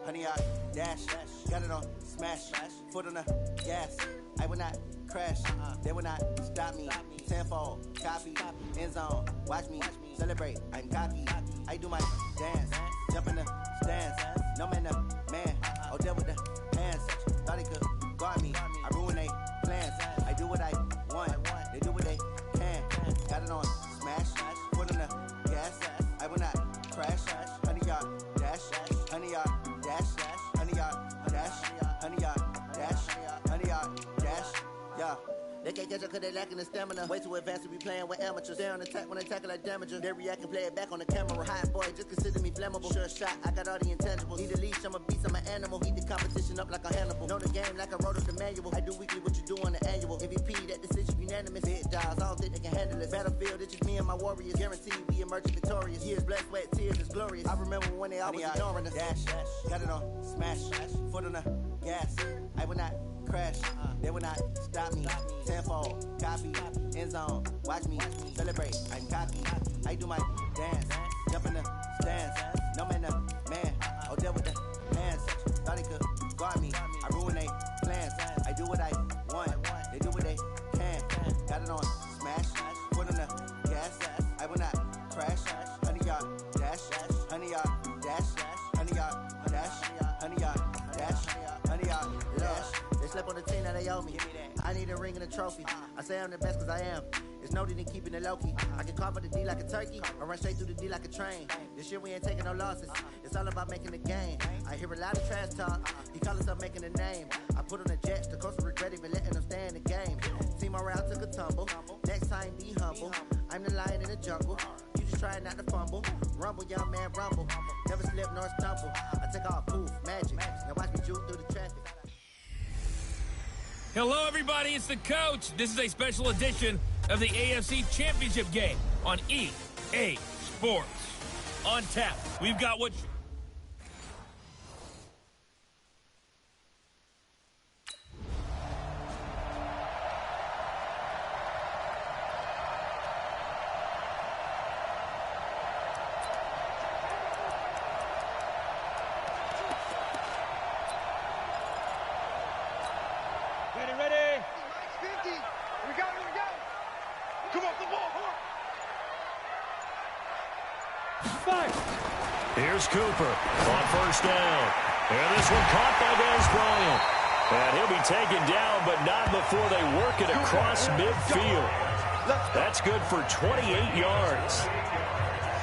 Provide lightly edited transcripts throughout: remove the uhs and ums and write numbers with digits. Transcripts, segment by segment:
100 yard dash. Got it on smash. Foot on the gas. I will not crash. They will not stop me. Tenfold, copy, end zone. Watch me celebrate. I'm cocky. I do my dance. Jump in the stands. No man, the man. Oh, there with the hands. Thought he could guard me. I ruin they plans. I do what I want. They do what they can. Got it on smash. Foot on the gas. I will not crash. 100 yard dash. 100 yard dash. 100 yard dash. 100 yard dash. 100 yard dash. Yeah. They can't catch up cause they lacking the stamina. Way too advanced to be playing with amateurs. Stay on attack when they tackle like damager. They react and play it back on the camera. Hot boy, just consider me flammable. Sure shot, I got all the intangibles. Need a leash, I'm a beast, I'm an animal. Heat the competition up like a Hannibal. Know the game like I wrote up the manual. I do weekly what you do on the annual. MVP, that decision unanimous. Big dials, I don't think they can handle it. Battlefield, it's just me and my warriors. Guaranteed we emerge victorious. Years, blood, sweat, tears, it's glorious. I remember when they always ignoring us. Dash, got it on smash. Foot on the gas. I will not crash. They will not stop me. Tenfold, copy, end zone. Watch me celebrate. I'm cocky. I do my dance. Jump in the stands. No man, the man. Oh, there with the hands. Thought he could guard me. I ruin they plans. I do what I want. They do what they can. Got it on smash. Foot on the gas. I will not crash. 100 yard dash. 100 yard dash. 100 yard dash. 100 yard dash. 100 yard dash. They slept on the team that they owe me. I need a ring and a trophy. I say I'm the best cause I am. It's noted in keeping it low-key. I can carve up the D like a turkey or run straight through the D like a train. This year we ain't taking no losses. It's all about making the game. I hear a lot of trash talk. He call himself making a name. I put on the Jets. The coach regret even letting them stay in the game. Team morale took a tumble. Next time be humble. I'm the lion in the jungle. You just try not to fumble. Rumble, young man, rumble. Never slip nor stumble. I take off, poof, magic. Now watch me juke through the traffic. Hello, everybody. It's the coach. This is a special edition of the AFC Championship game on EA Sports. On tap, we've got what... Here's Cooper on first down. And this one caught by Dez Bryant. And he'll be taken down, but not before they work it across midfield. That's good for 28 yards.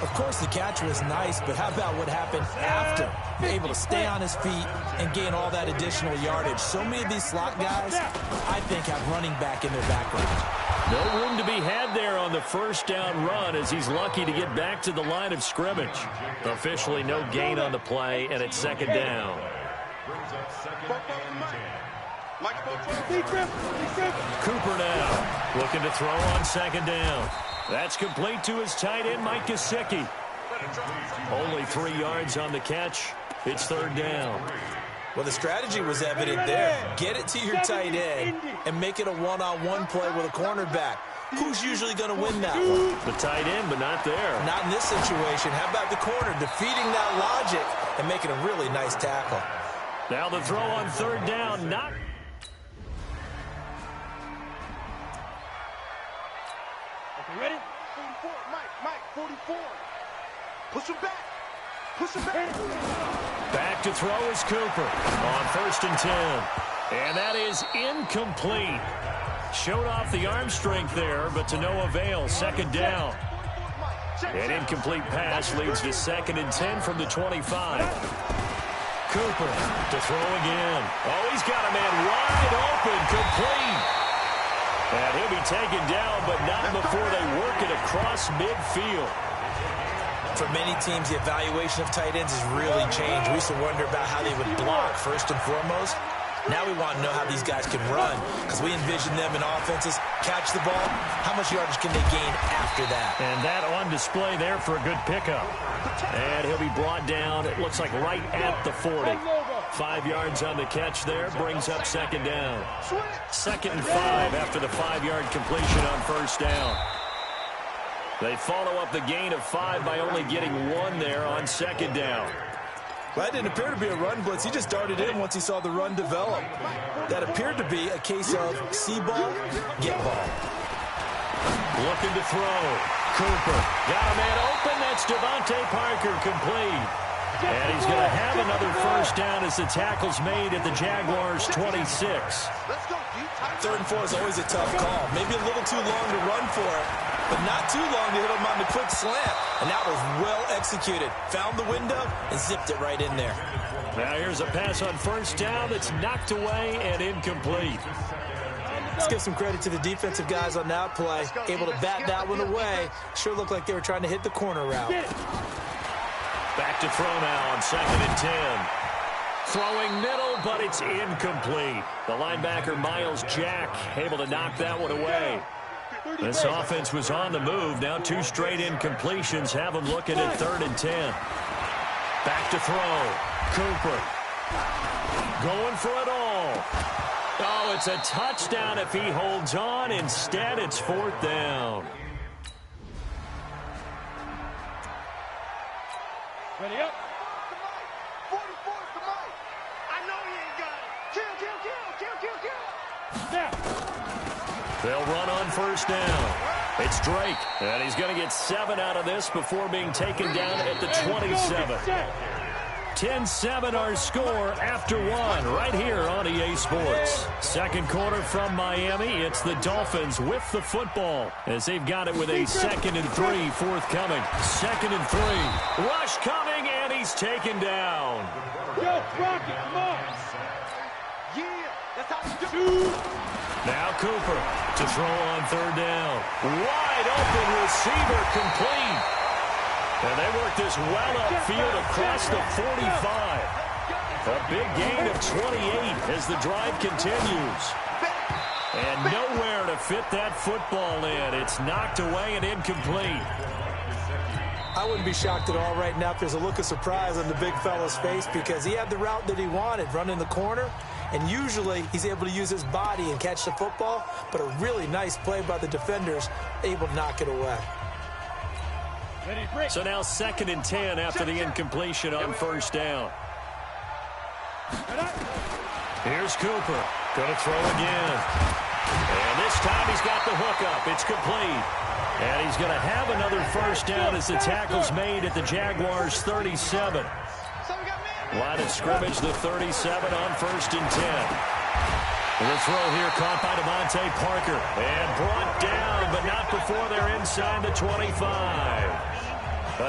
Of course, the catch was nice, but how about what happened after? Able to stay on his feet and gain all that additional yardage. So many of these slot guys, I think, have running back in their background. No room to be had there on the first down run as he's lucky to get back to the line of scrimmage. Officially no gain on the play, and it's second down. Cooper now looking to throw on second down. That's complete to his tight end, Mike Gesicki. Only 3 yards on the catch. It's third down. Well, the strategy was evident there. Get it to your tight end and make it a one-on-one play with a cornerback. Who's usually going to win that one? The tight end, but not there. Not in this situation. How about the corner defeating that logic and making a really nice tackle? Now the throw on third down. Not. Okay, ready? 44, Mike, 44. Push him back. Push him back. Back to throw is Cooper on first and 10. And that is incomplete. Showed off the arm strength there, but to no avail. Second down. An incomplete pass leads to second and 10 from the 25. Cooper to throw again. Oh, he's got a man wide open, complete. And he'll be taken down, but not before they work it across midfield. For many teams, the evaluation of tight ends has really changed. We used to wonder about how they would block first and foremost. Now we want to know how these guys can run, because we envision them in offenses catch the ball. How much yardage can they gain after that? And that on display there for a good pickup. And he'll be brought down, it looks like right at the 40. 5 yards on the catch there, brings up second down. Second and 5 after the 5-yard completion on first down. They follow up the gain of 5 by only getting 1 there on second down. Well, that didn't appear to be a run blitz. He just darted in once he saw the run develop. That appeared to be a case of see ball, get ball. Looking to throw. Cooper got a man open. That's Devontae Parker, complete. And he's going to have another first down as the tackle's made at the Jaguars' 26. 3rd and 4 is always a tough call. Maybe a little too long to run for it, but not too long to hit him on the quick slant. And that was well executed. Found the window and zipped it right in there. Now here's a pass on first down that's knocked away and incomplete. Let's give some credit to the defensive guys on that play. Able to bat that one away. Sure looked like they were trying to hit the corner route. Back to throw now on 2nd and 10. Throwing middle, but it's incomplete. The linebacker, Miles Jack, able to knock that one away. This offense was on the move. Now 2 straight incompletions have them looking at 3rd and 10. Back to throw. Cooper going for it all. Oh, it's a touchdown if he holds on. Instead, it's 4th down. Ready up. 44 to Mike. I know he ain't got it. Kill. Snap. They'll run on first down. It's Drake, and he's going to get 7 out of this before being taken down at the 27. 10-7 our score after 1 right here on EA Sports. Second quarter from Miami. It's the Dolphins with the football as they've got it with a 2nd and 3 forthcoming. 2nd and 3. Rush coming, and he's taken down. Yo, Rocket, come on. Yeah, that's how you do. Now Cooper to throw on 3rd down. Wide open receiver, complete. And they work this well upfield across the 45. A big gain of 28 as the drive continues. And nowhere to fit that football in. It's knocked away and incomplete. I wouldn't be shocked at all right now if there's a look of surprise on the big fella's face because he had the route that he wanted, running the corner. And usually he's able to use his body and catch the football. But a really nice play by the defenders, able to knock it away. So now 2nd and 10 after the incompletion on first down. Here's Cooper. Going to throw again. And this time he's got the hook up. It's complete. And he's going to have another first down as the tackle's made at the Jaguars' 37. Line of scrimmage, the 37 on 1st and 10. The throw here caught by Devontae Parker. And brought down, but not before they're inside the 25.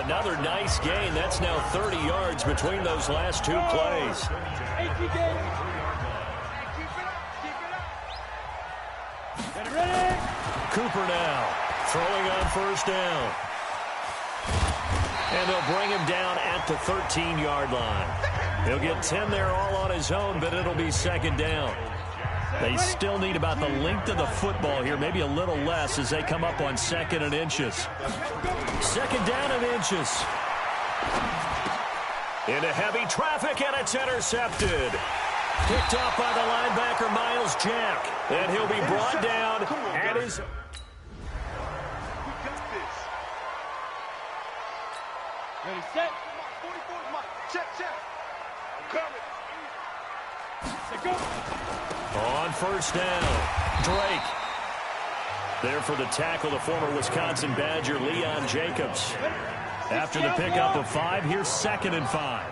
Another nice gain. That's now 30 yards between those last 2 plays. Cooper now throwing on first down. And they'll bring him down at the 13-yard line. He'll get 10 there all on his own, but it'll be 2nd down. They still need about the length of the football here, maybe a little less as they come up on 2nd and inches. 2nd down and inches. Into heavy traffic, and it's intercepted. Picked up by the linebacker, Miles Jack. And he'll be brought down at his... Ready, set. 44 to Mike. Check. Coming. Set, go. On first down, Drake. There for the tackle, the former Wisconsin Badger, Leon Jacobs. After the pickup of 5, here's 2nd and 5.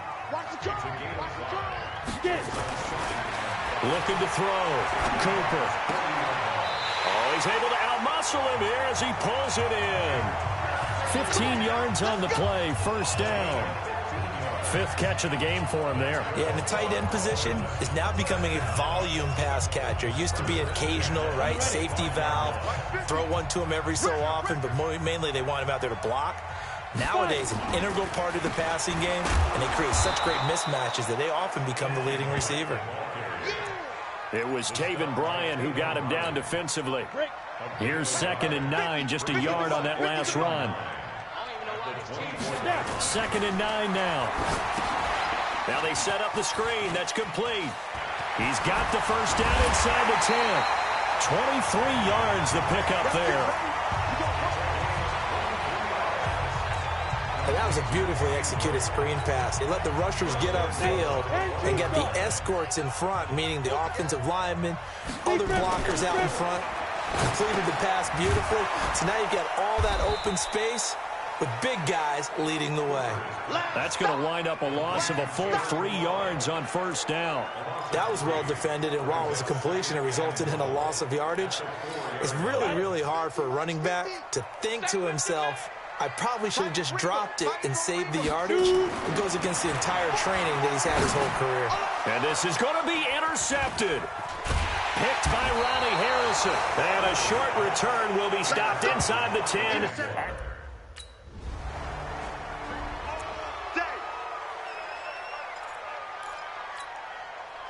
Looking to throw. Cooper. Oh, he's able to outmuscle him here as he pulls it in. 15 yards on the play, first down. 5th catch of the game for him there. Yeah, and the tight end position is now becoming a volume pass catcher. Used to be an occasional, right, safety valve. Throw one to him every so often, but mainly they want him out there to block. Nowadays, an integral part of the passing game, and they create such great mismatches that they often become the leading receiver. It was Taven Bryan who got him down defensively. Here's 2nd and 9, just a yard on that last run. 2nd and 9 now. Now they set up the screen. That's complete. He's got the first down inside the 10. 23 yards the pickup there. And that was a beautifully executed screen pass. They let the rushers get upfield and get the escorts in front, meaning the offensive linemen, other blockers out in front, completed the pass beautifully. So now you've got all that open space with big guys leading the way. That's going to wind up a loss of a full 3 yards on first down. That was well defended, and while it was a completion, it resulted in a loss of yardage. It's really, really hard for a running back to think to himself, I probably should have just dropped it and saved the yardage. It goes against the entire training that he's had his whole career. And this is going to be intercepted. Picked by Ronnie Harrison. And a short return will be stopped inside the 10.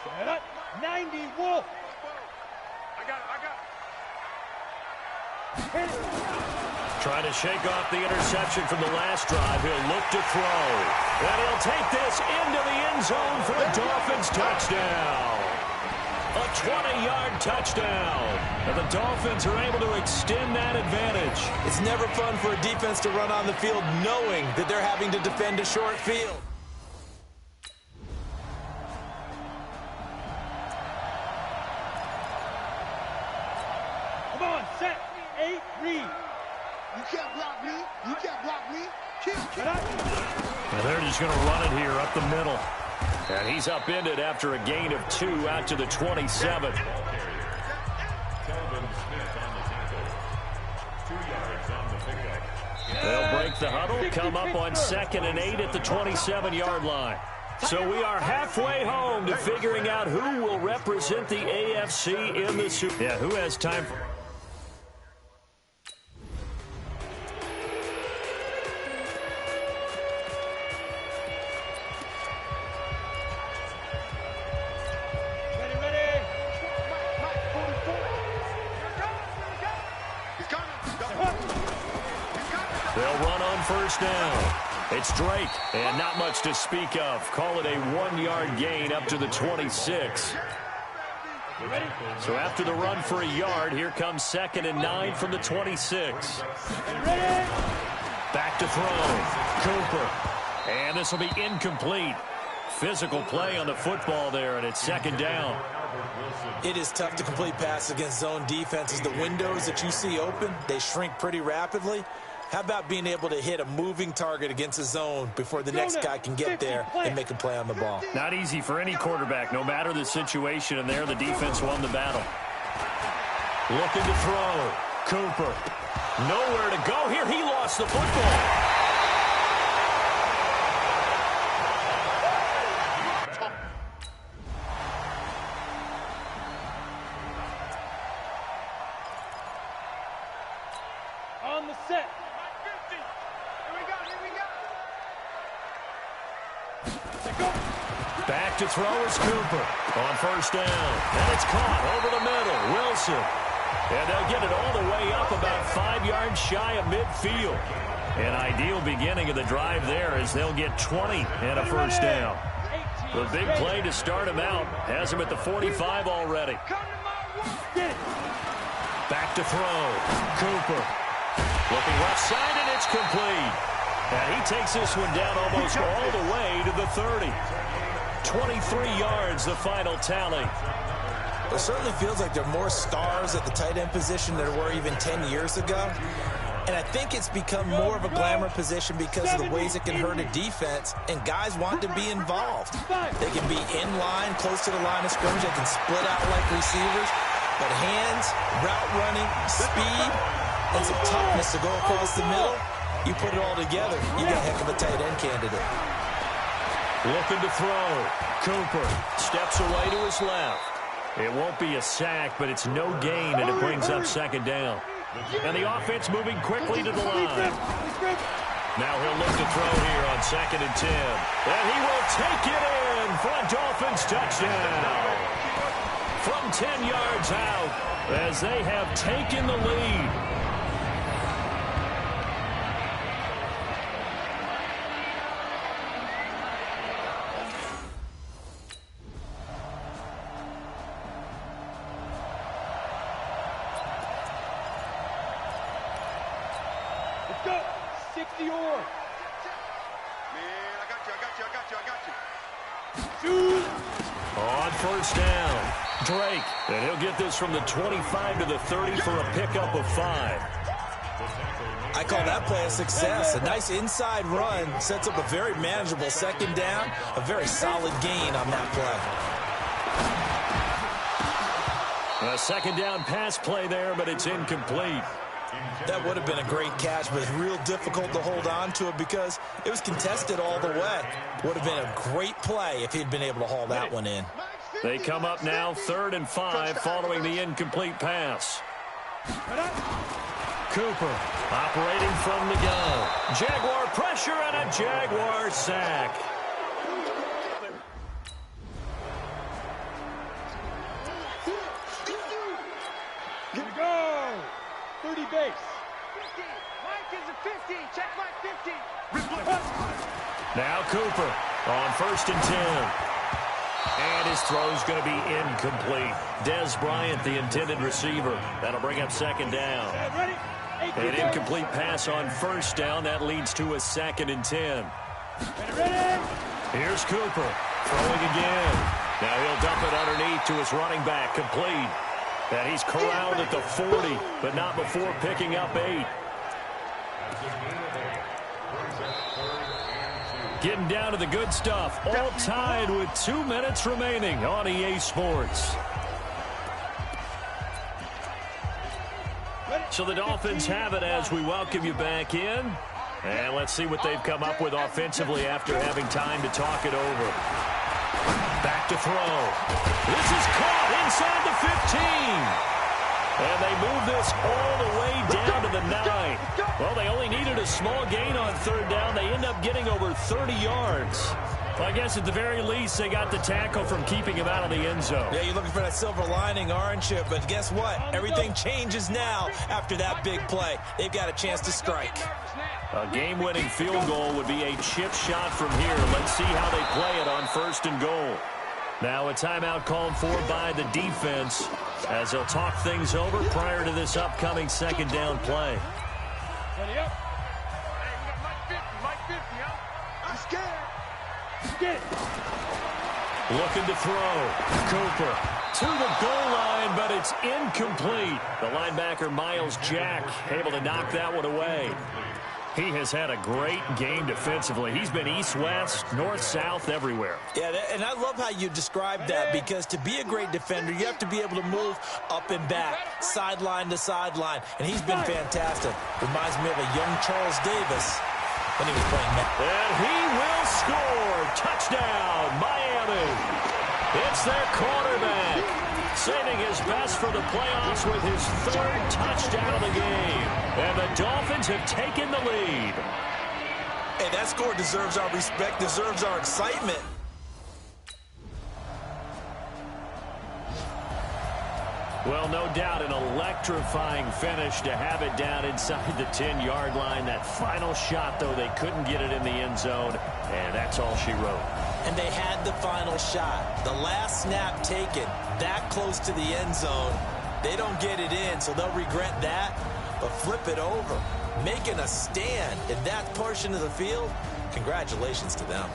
Set up, 90, Wolf. I got it. Trying to shake off the interception from the last drive. He'll look to throw. And he'll take this into the end zone for a Dolphins touchdown. A 20-yard touchdown. And the Dolphins are able to extend that advantage. It's never fun for a defense to run on the field knowing that they're having to defend a short field. Come on, set, 8, read. You can't block me. You can't block me. And they're just going to run it here up the middle. And he's upended after a gain of 2 out to the 27. They'll break the huddle, come up on 2nd and 8 at the 27-yard line. So we are halfway home to figuring out who will represent the AFC in the Super. Yeah, who has time for... They'll run on first down. It's Drake, and not much to speak of. Call it a 1-yard gain up to the 26. So after the run for a yard, here comes 2nd and 9 from the 26. Back to throw. Cooper. And this will be incomplete. Physical play on the football there, and it's 2nd down. It is tough to complete passes against zone defenses. The windows that you see open, they shrink pretty rapidly. How about being able to hit a moving target against a zone before the next guy can get there and make a play on the ball? Not easy for any quarterback, no matter the situation, and there the defense won the battle. Looking to throw. Cooper. Nowhere to go here. He lost the football. On the set. Back to throw is Cooper on first down. And it's caught over the middle. Wilson. And they'll get it all the way up about 5 yards shy of midfield. An ideal beginning of the drive there as they'll get 20 and a first down. The big play to start him out has him at the 45 already. Back to throw. Cooper. Looking left side, and it's complete. And he takes this one down almost all the way to the 30. 23 yards, the final tally. It certainly feels like there are more stars at the tight end position than there were even 10 years ago. And I think it's become more of a glamour position because of the ways it can hurt a defense, and guys want to be involved. They can be in line, close to the line of scrimmage. They can split out like receivers. But hands, route running, speed, and some toughness to go across the middle, you put it all together, you got a heck of a tight end candidate. Looking to throw. Cooper steps away to his left. It won't be a sack, but it's no gain, and it brings up 2nd down. And the offense moving quickly to the line. Now he'll look to throw here on 2nd and 10. And he will take it in for a Dolphins touchdown. From 10 yards out as they have taken the lead. Man, I got you. Shoot! On first down, Drake. And he'll get this from the 25 to the 30 for a pickup of 5. I call that play a success. A nice inside run sets up a very manageable second down. A very solid gain on that play. A second down pass play there, but it's incomplete. That would have been a great catch, but it's real difficult to hold on to it because it was contested all the way. Would have been a great play if he'd been able to haul that one in. They come up now 3rd and 5 following the incomplete pass. Cooper operating from the gun. Jaguar pressure and a Jaguar sack. Here we go. 30 base. 50. Mike is a 50. Check Mike 50. Now Cooper on 1st and 10. And his throw's going to be incomplete. Dez Bryant, the intended receiver. That'll bring up 2nd down. An incomplete pass on 1st down. That leads to a 2nd and 10. Here's Cooper throwing again. Now he'll dump it underneath to his running back. Complete. And he's corralled at the 40, but not before picking up 8. Getting down to the good stuff. All tied with 2 minutes remaining on EA Sports. So the Dolphins have it as we welcome you back in. And let's see what they've come up with offensively after having time to talk it over. Back to throw. This is caught inside the 15. And they move this all the way down to the 9. Well, they only needed a small gain on 3rd down. They end up getting over 30 yards. Well, I guess at the very least, they got the tackle from keeping him out of the end zone. Yeah, you're looking for that silver lining, aren't you? But guess what? Everything changes now after that big play. They've got a chance to strike. A game-winning field goal would be a chip shot from here. Let's see how they play it on 1st and goal. Now a timeout called for by the defense as they'll talk things over prior to this upcoming 2nd down play. Ready up. Hey, we got Mike 50, huh? I'm scared. Get it. Looking to throw. Cooper to the goal line, but it's incomplete. The linebacker, Miles Jack, able to knock that one away. He has had a great game defensively. He's been east-west, north-south, everywhere. Yeah, and I love how you described that because to be a great defender, you have to be able to move up and back, sideline to sideline, and he's been fantastic. Reminds me of a young Charles Davis when he was playing that. And he will score. Touchdown, Miami. It's their quarterback, saving his best for the playoffs with his 3rd touchdown of the game. And the Dolphins have taken the lead. Hey, that score deserves our respect, deserves our excitement. Well, no doubt an electrifying finish to have it down inside the 10-yard line. That final shot, though, they couldn't get it in the end zone, and that's all she wrote. And they had the final shot. The last snap taken that close to the end zone. They don't get it in, so they'll regret that. But flip it over, making a stand in that portion of the field, congratulations to them.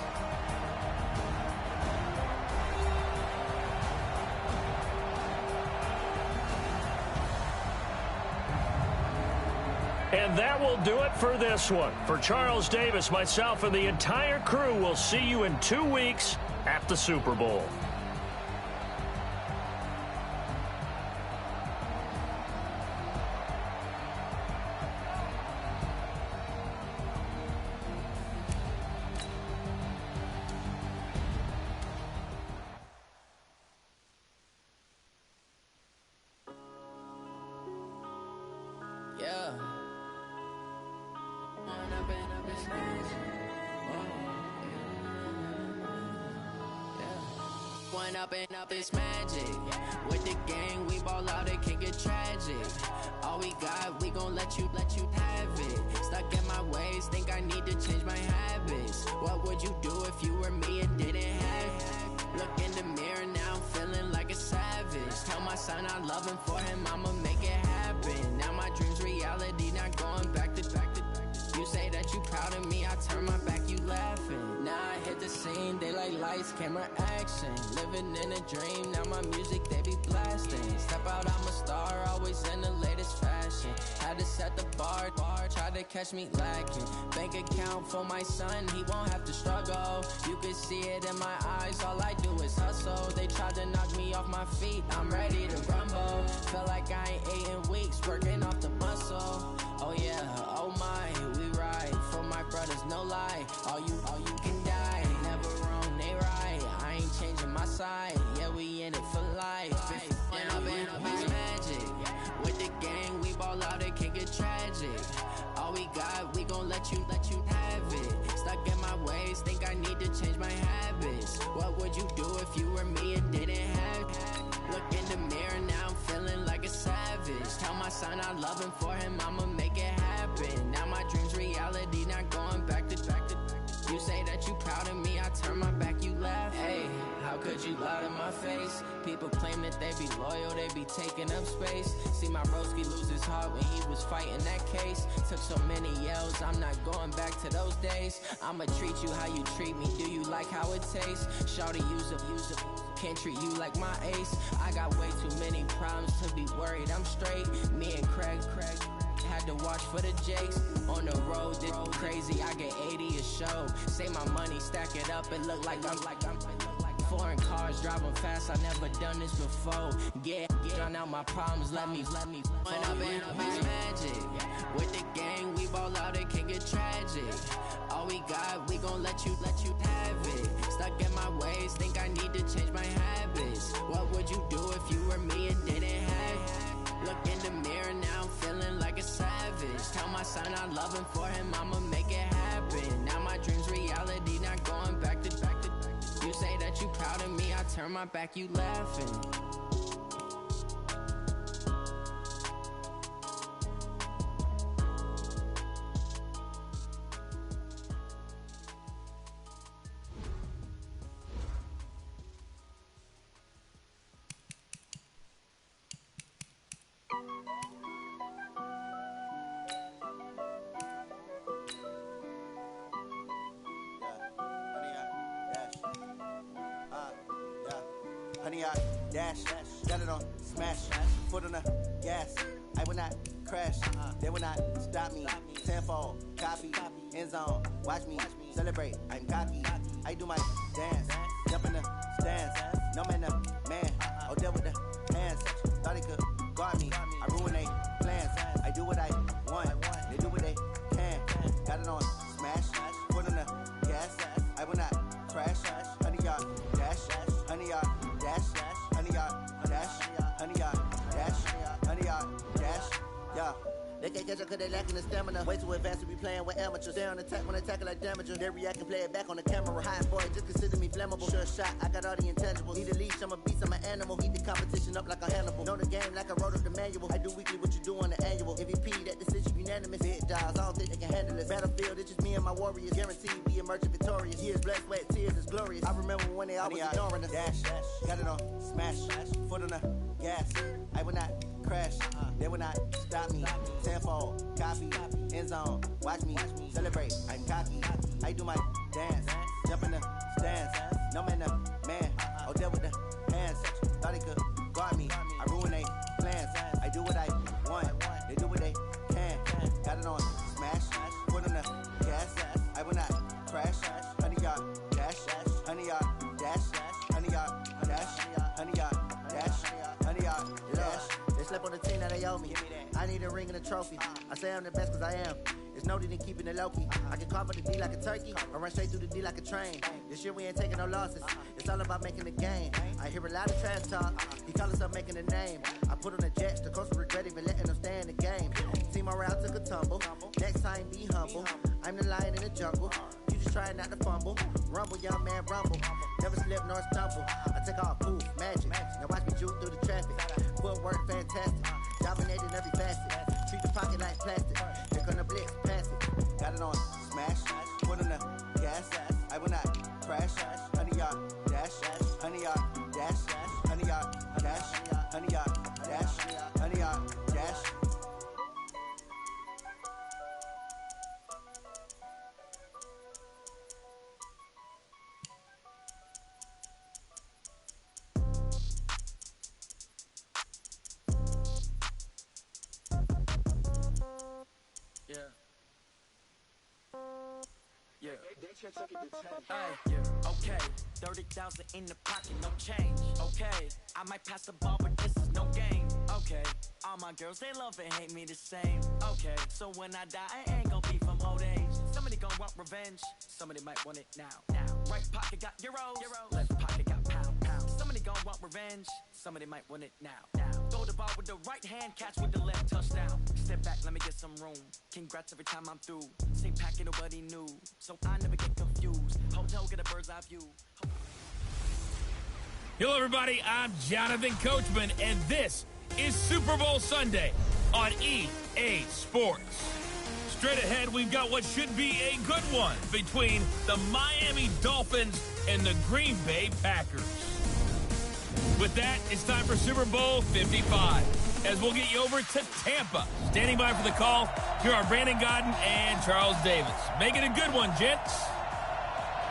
And that will do it for this one. For Charles Davis, myself, and the entire crew, we'll see you in 2 weeks at the Super Bowl. Up this magic with the gang, we ball out, it can get tragic. All we got, we gon' let you have it. Stuck in my ways, think I need to change my habits. What would you do if you were me and didn't have it? Look in the mirror now, I'm feeling like a savage. Tell my son I love him, for him I'ma make it happen. Now my dreams reality, not going back to. You say that you proud of me, I turn my back, you laughing. lights, camera, action. Living in a dream, now my music, they be blasting. Step out, I'm a star, always in the latest fashion. Had to set the bar, try to catch me lacking. Bank account for my son, he won't have to struggle. You can see it in my eyes, all I do is hustle. They tried to knock me off my feet, I'm ready to rumble. Feel like I ain't ate in weeks, working off the muscle. Oh yeah, oh my, we ride for my brothers, no lie. All you can die, never wrong, they right. I ain't changing my side, yeah, we in it for life. When I've been up is magic. With the gang, we ball out, it can get tragic. All we got, we gon' let you have it. Stuck in my ways, think I need to change my habits. What would you do if you were me and didn't have it? Look in the mirror, now I'm feeling like a savage. Tell my son I love him, for him I'ma make it happen. Now my dream's reality, not going back to. You say that you proud of me, I turn my back, you laugh. Hey, how could you lie to my face? People claim that they be loyal, they be taking up space. See my broski lose his heart when he was fighting that case. Took so many yells, I'm not going back to those days. I'ma treat you how you treat me, do you like how it tastes? Shawty, use it. Can't treat you like my ace. I got way too many problems to be worried, I'm straight. Me and Craig had to watch for the Jakes. On the road, this crazy, I get 80 a show. Say my money, stack it up, it look like I'm foreign cars, driving fast, I never done this before. Get drown out my problems, let me When I've been up is magic. With the gang, we ball out, it can get tragic. All we got, we gon' let you have it. Stuck in my ways, think I need to change my habits. What would you do if you were me and didn't have it? Look in the mirror, now I'm feeling like a savage. Tell my son I love him, for him I'ma make it happen. Now my dream's reality, not going back to. You say that you proud of me, I turn my back, you laughing. Honey, I dash, got it on, smash, foot on the gas. I will not crash, they will not stop me. Tenfold, copy, end zone, watch me celebrate. I'm cocky, I do my dance, jump in the stands. No man, the man, oh, deal with the hands. Thought he could guard me, I ruin they plans. I do what I want, they do what they can. Got it on, smash, foot on the gas. I will not crash, honey, y'all dash, honey, y'all dash, honey, y'all dash, honey, y'all dash, honey, y'all dash, yeah. They can't catch up cause they lacking the stamina. Way too advanced to be playing with amateurs. They on attack when they tackle like damager. They react and play it back on the camera. High boy, just consider me flammable. Sure shot, I got all the intangibles. Need a leash, I'm a beast, I'm an animal. Heat the competition up like a Hannibal. Know the game like I wrote up the manual. I do weekly what you do on the annual. MVP, that decision unanimous. Big dials, I don't think they can handle this. Battlefield, it's just me and my warriors. Guaranteed be emerging victorious. Years, blood, sweat, tears, it's glorious. I remember when they always ignoring us. Dash, got it on, smash, foot on the gas. I will not crash, they will not stop me. Tenfold, copy, end zone, watch me celebrate. I'm cocky, I do my dance, jump in the stands. No man, the man, oh, deal with the hands. Thought he could guard me, I ruin they plans. I do what I want, they do what they can. Got it on, smash, foot on the gas. I will not crash, honey, y'all dash, honey, y'all dash, honey, y'all dash, honey, y'all dash, honey, y'all dash. They slept on the team that they owe me. I need a ring and a trophy. I say I'm the best cause I am. It's no need in keeping it low key. I can carve up the D like a turkey, or run straight through the D like a train. This year we ain't taking no losses. It's all about making the game. I hear a lot of trash talk. He call himself making a name. I put on the jets. The coach will regret even letting them stay in the game. Team around took a tumble. Next time be humble. I'm the lion in the jungle. You just try not to fumble. Rumble, young man, rumble. Never slip nor stumble. I take off, poof, magic. Now watch me juke through the traffic. Footwork fantastic. Dominating every facet. Treat the pocket like plastic. They're gonna blitz, pass it. Got it on, smash. Foot on the gas. I will not crash. Honey, y'all dash. Honey, y'all dash. Honey, y'all dash. Honey, y'all dash. Honey, y'all dash. Okay, 30,000 in the pocket, no change. Okay, I might pass the ball, but this is no game. Okay, all my girls, they love and hate me the same. Okay, so when I die, I ain't gonna be from old age. Somebody gonna want revenge, somebody might want it now. Right pocket got euros, left pocket got pound. Somebody gonna want revenge, somebody might want it now. Throw the ball with the right hand, catch with the left, touchdown. Step back, let me get some room. Congrats every time I'm through. Same packet, nobody knew, so I never get confused. Hotel, get a bird's eye view. Hello, everybody. I'm Jonathan Coachman, and this is Super Bowl Sunday on EA Sports. Straight ahead, we've got what should be a good one between the Miami Dolphins and the Green Bay Packers. With that, it's time for Super Bowl 55, as we'll get you over to Tampa. Standing by for the call, here are Brandon Godden and Charles Davis. Make it a good one, gents.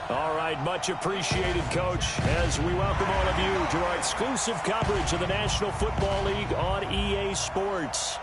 All right, much appreciated, Coach, as we welcome all of you to our exclusive coverage of the National Football League on EA Sports.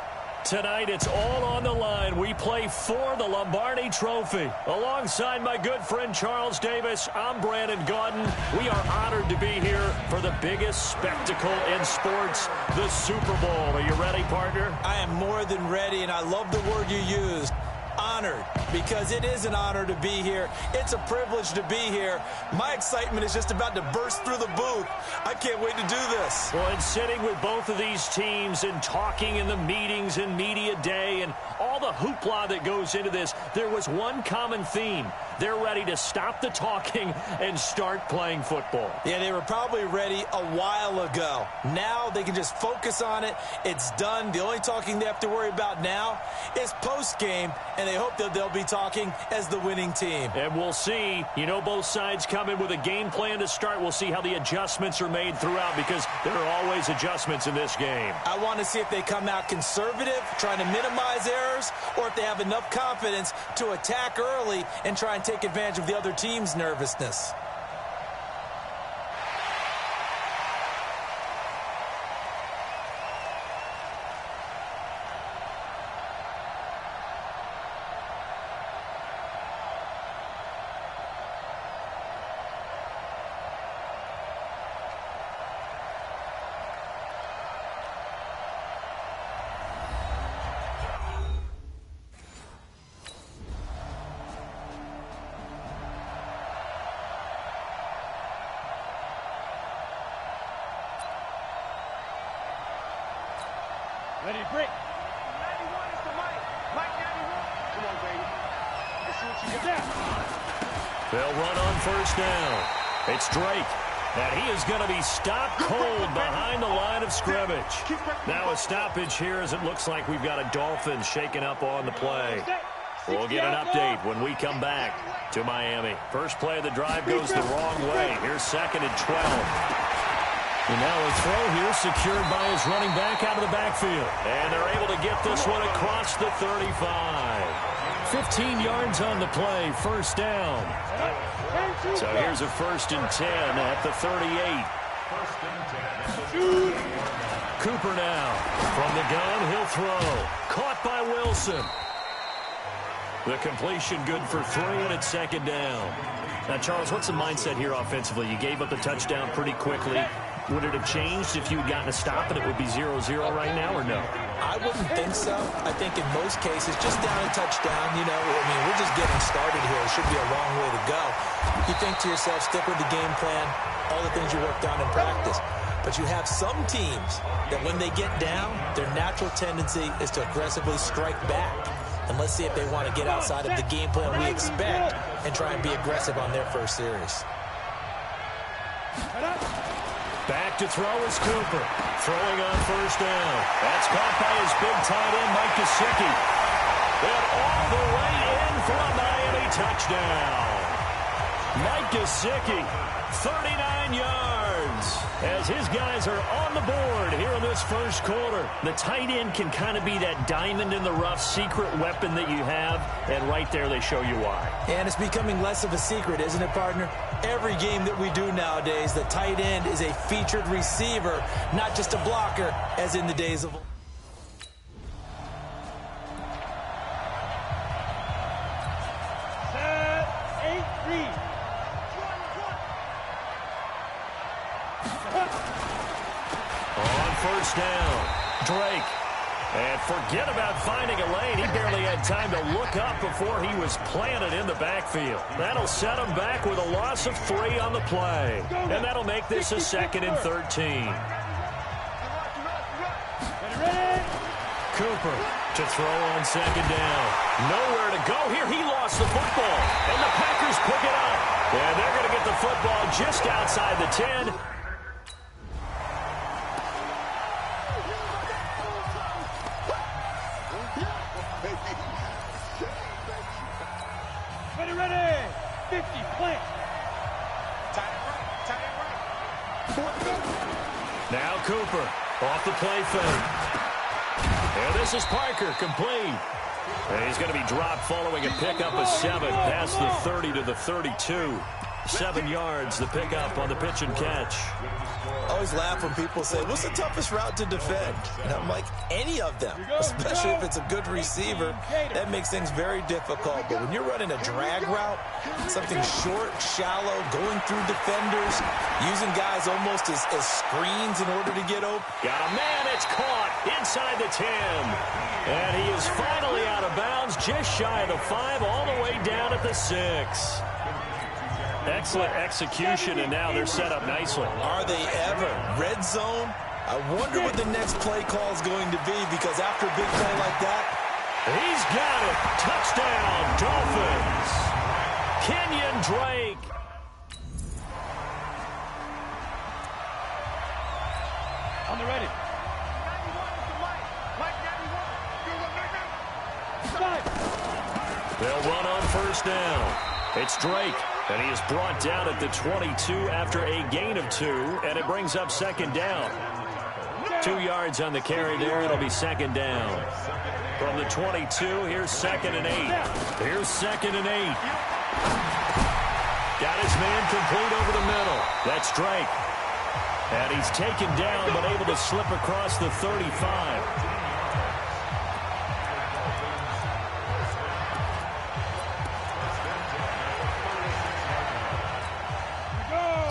Tonight, it's all on the line. We play for the Lombardi Trophy. Alongside my good friend Charles Davis, I'm Brandon Godden. We are honored to be here for the biggest spectacle in sports, the Super Bowl. Are you ready, partner? I am more than ready, and I love the word you used. Honored, because it is an honor to be here. It's a privilege to be here. My excitement is just about to burst through the booth. I can't wait to do this. Well, and sitting with both of these teams and talking in the meetings and media day and all the hoopla that goes into this, there was one common theme. They're ready to stop the talking and start playing football. Yeah, they were probably ready a while ago. Now they can just focus on it. It's done. The only talking they have to worry about now is post-game, and they hope that they'll be talking as the winning team. And we'll see. You know, both sides come in with a game plan to start. We'll see how the adjustments are made throughout, because there are always adjustments in this game. I want to see if they come out conservative, trying to minimize errors, or if they have enough confidence to attack early and try and take advantage of the other team's nervousness. Ready to break. 91 is the Mike. Mike 91. Come on, baby. Let's see what you got. They'll run on first down. It's Drake. And he is going to be stopped cold behind the line of scrimmage. Now a stoppage here, as it looks like we've got a Dolphins shaking up on the play. We'll get an update when we come back to Miami. First play of the drive goes the wrong way. Here's 2nd and 12. And now a throw here secured by his running back out of the backfield. And they're able to get this one across the 35. 15 yards on the play, first down. So here's a 1st and 10 at the 38. Cooper now. From the gun, he'll throw. Caught by Wilson. The completion good for 3, and it's 2nd down. Now, Charles, what's the mindset here offensively? You gave up the touchdown pretty quickly. Would it have changed if you had gotten a stop and it would be 0-0 right now, or no? I wouldn't think so. I think in most cases, just down a touchdown, you know, I mean, we're just getting started here. It should be a long way to go. You think to yourself, stick with the game plan, all the things you worked on in practice. But you have some teams that when they get down, their natural tendency is to aggressively strike back. And let's see if they want to get outside of the game plan we expect and try and be aggressive on their first series. Back to throw is Cooper. Throwing on first down. That's caught by his big tight end, Mike Gesicki. And all the way in for a Miami touchdown. Mike Gesicki, 39 yards. As his guys are on the board here in this first quarter. The tight end can kind of be that diamond in the rough secret weapon that you have. And right there they show you why. And it's becoming less of a secret, isn't it, partner? Every game that we do nowadays, the tight end is a featured receiver, not just a blocker, as in the days of... Set, 8-3. first down. Drake. And forget about finding a lane. He barely had time to look up before he was planted in the backfield. That'll set him back with a loss of 3 on the play. And that'll make this a 2nd and 13. Cooper to throw on 2nd down. Nowhere to go here. He lost the football. And the Packers pick it up. And they're going to get the football just outside the 10. Ready. 50, plant. Now Cooper off the play fake. And this is Parker, complete. And he's going to be dropped following a pickup of 7 past the 30 to the 32. 7 yards, the pickup on the pitch and catch. I always laugh when people say, what's the toughest route to defend? And I'm like, any of them, especially if it's a good receiver. That makes things very difficult. But when you're running a drag route, something short, shallow, going through defenders, using guys almost as screens in order to get open. Got a man, it's caught inside the 10. And he is finally out of bounds, just shy of the 5, all the way down at the 6. Excellent execution, and now they're set up nicely. Are they ever? Red zone? I wonder what the next play call is going to be, because after a big play like that, he's got it. Touchdown, Dolphins. Kenyon Drake. On the ready. They'll run on first down. It's Drake, and he is brought down at the 22 after a gain of 2, and it brings up 2nd down. 2 yards on the carry there. It'll be 2nd down. From the 22, here's 2nd and 8. Here's 2nd and 8. Got his man complete over the middle. That's Drake. And he's taken down, but able to slip across the 35.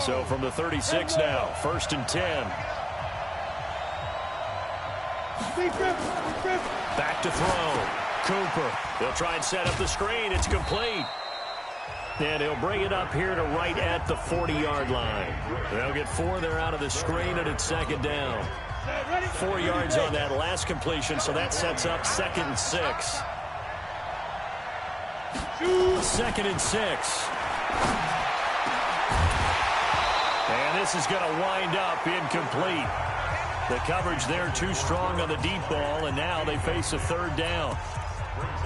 So from the 36 now, 1st and 10. Back to throw. Cooper. He'll try and set up the screen. It's complete. And he'll bring it up here to right at the 40-yard line. They'll get 4 there out of the screen, and it's 2nd down. 4 yards on that last completion, so that sets up 2nd and 6. 2nd and 6. And this is going to wind up incomplete. The coverage there too strong on the deep ball, and now they face a 3rd down.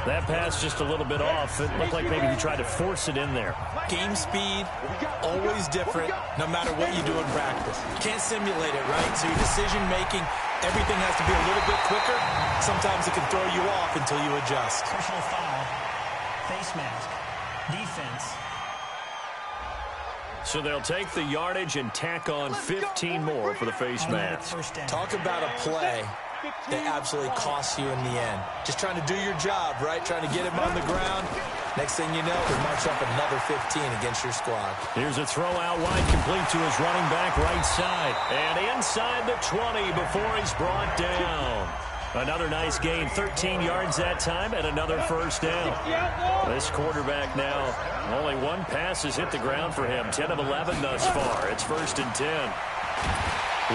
That pass just a little bit off. It looked like maybe he tried to force it in there. Game speed, always different, no matter what you do in practice. Can't simulate it, right? So your decision-making, everything has to be a little bit quicker. Sometimes it can throw you off until you adjust. Personal foul, face mask, defense. So they'll take the yardage and tack on 15 more for the face mask. Talk about a play that absolutely costs you in the end. Just trying to do your job, right? Trying to get him on the ground. Next thing you know, they march up another 15 against your squad. Here's a throw out wide, complete to his running back right side. And inside the 20 before he's brought down. Another nice gain, 13 yards that time, and another 1st down. This quarterback now, only 1 pass has hit the ground for him. 10 of 11 thus far. It's 1st and 10.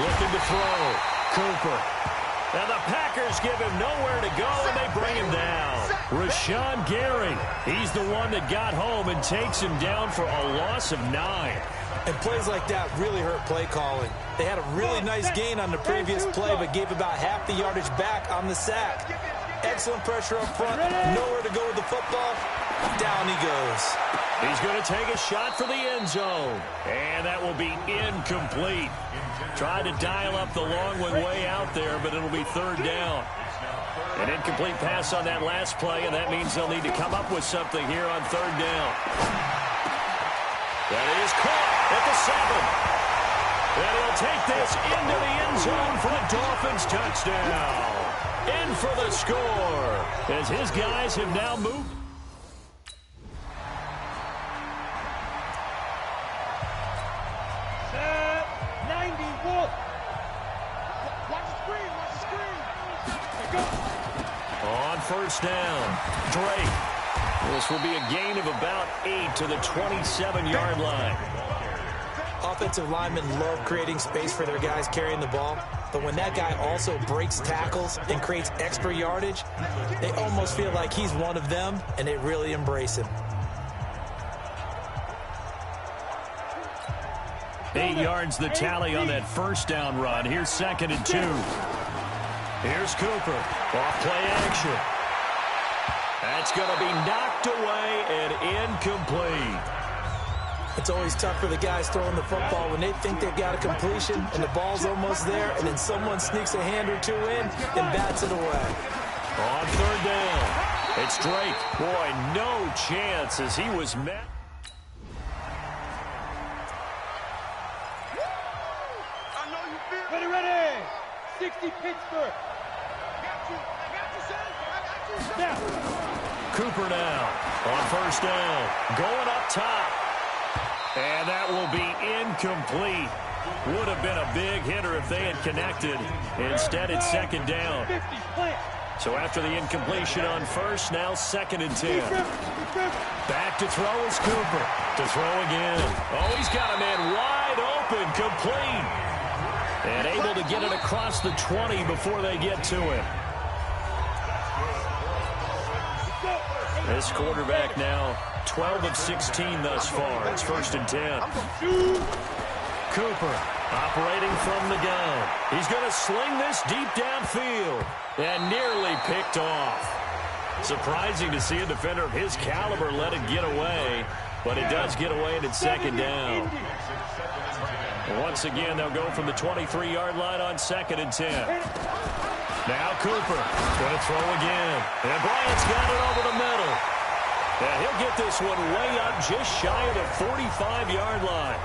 Looking to throw. Cooper. And the Packers give him nowhere to go, and they bring him down. Rashawn Gary, he's the one that got home and takes him down for a loss of 9. And plays like that really hurt play calling. They had a really nice gain on the previous play, but gave about half the yardage back on the sack. Excellent pressure up front. Nowhere to go with the football. Down he goes. He's going to take a shot for the end zone. And that will be incomplete. Tried to dial up the long one way out there, but it'll be 3rd down. An incomplete pass on that last play, and that means they'll need to come up with something here on 3rd down. That is caught at the 7. And he'll take this into the end zone for the Dolphins touchdown. In for the score, as his guys have now moved. Set 90 Wolf. Watch the screen. first down. Drake. This will be a gain of about 8 to the 27-yard line. Offensive linemen love creating space for their guys carrying the ball, but when that guy also breaks tackles and creates extra yardage, they almost feel like he's one of them, and they really embrace him. 8 yards the tally on that first down run. Here's 2nd and 2. Here's Cooper. Off play action. That's going to be knocked away and incomplete. It's always tough for the guys throwing the football when they think they've got a completion and the ball's almost there, and then someone sneaks a hand or two in and bats it away. On 3rd down, it's Drake. Boy, no chance as he was met. Ready. 60 Pittsburgh. I got you, son. I got you, son. Cooper now on 1st down. Going up top. And that will be incomplete. Would have been a big hitter if they had connected. Instead, it's 2nd down. So after the incompletion on 1st, now 2nd and 10. Back to throw is Cooper. To throw again. Oh, he's got a man wide open. Complete. And able to get it across the 20 before they get to it. This quarterback now 12 of 16 thus far. It's 1st and 10. Cooper operating from the gun. He's going to sling this deep downfield and nearly picked off. Surprising to see a defender of his caliber let it get away, but it does get away and it's 2nd down. Once again, they'll go from the 23-yard line on 2nd and 10. Now Cooper going to throw again. And Bryant's got it over the middle. And he'll get this one way up just shy of the 45-yard line.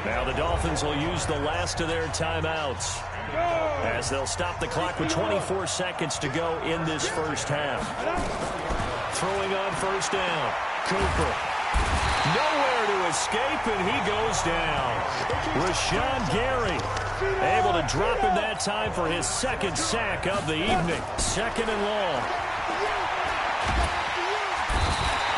Now the Dolphins will use the last of their timeouts as they'll stop the clock with 24 seconds to go in this first half. Throwing on 1st down. Cooper. Nowhere to escape, and he goes down. Rashawn Gary able to drop him that time for his 2nd sack of the evening. 2nd and long.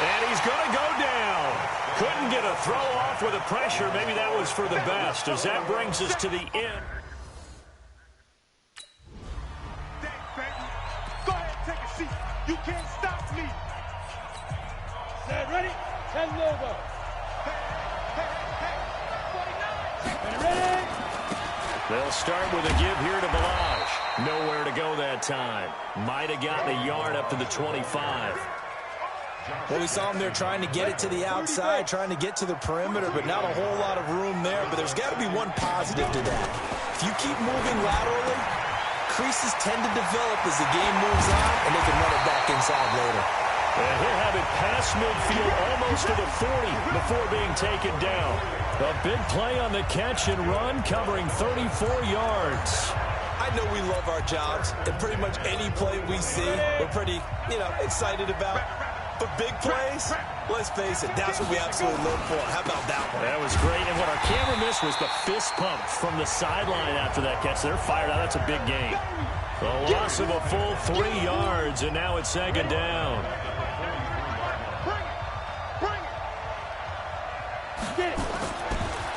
And he's going to go down. Couldn't get a throw off with the pressure. Maybe that was for the best, as that brings us to the end. Go ahead, take a seat. You can't stop me. Set, ready? 10 logo. Ready? They'll start with a give here to Balaj. Nowhere to go that time. Might have gotten a yard up to the 25. Well, we saw him there trying to get it to the outside, trying to get to the perimeter, but not a whole lot of room there. But there's got to be one positive to that. If you keep moving laterally, creases tend to develop as the game moves on, and they can run it back inside later. And he'll have it past midfield almost to the 40 before being taken down. A big play on the catch and run, covering 34 yards. I know we love our jobs, and pretty much any play we see, we're pretty, excited about. But big plays, let's face it, that's what we absolutely look for. How about that one? That was great, and what our camera missed was the fist pump from the sideline after that catch. They're fired out. That's a big gain. A loss of a full 3 yards, and now it's 2nd down.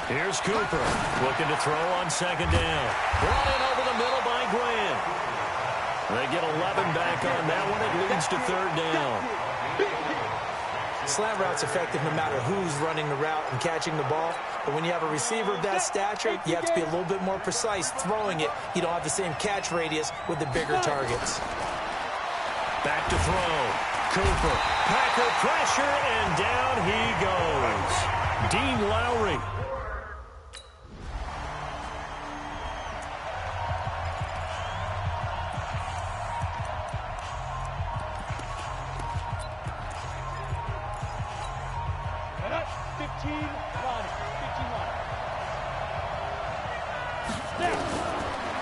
Here's Cooper looking to throw on 2nd down. Brought in over the middle by Graham. They get 11 back on that one. It leads to 3rd down. Slant route's effective no matter who's running the route and catching the ball. But when you have a receiver of that stature, you have to be a little bit more precise throwing it. You don't have the same catch radius with the bigger targets. Back to throw. Cooper. Packer pressure, and down he goes. Dean Lowry.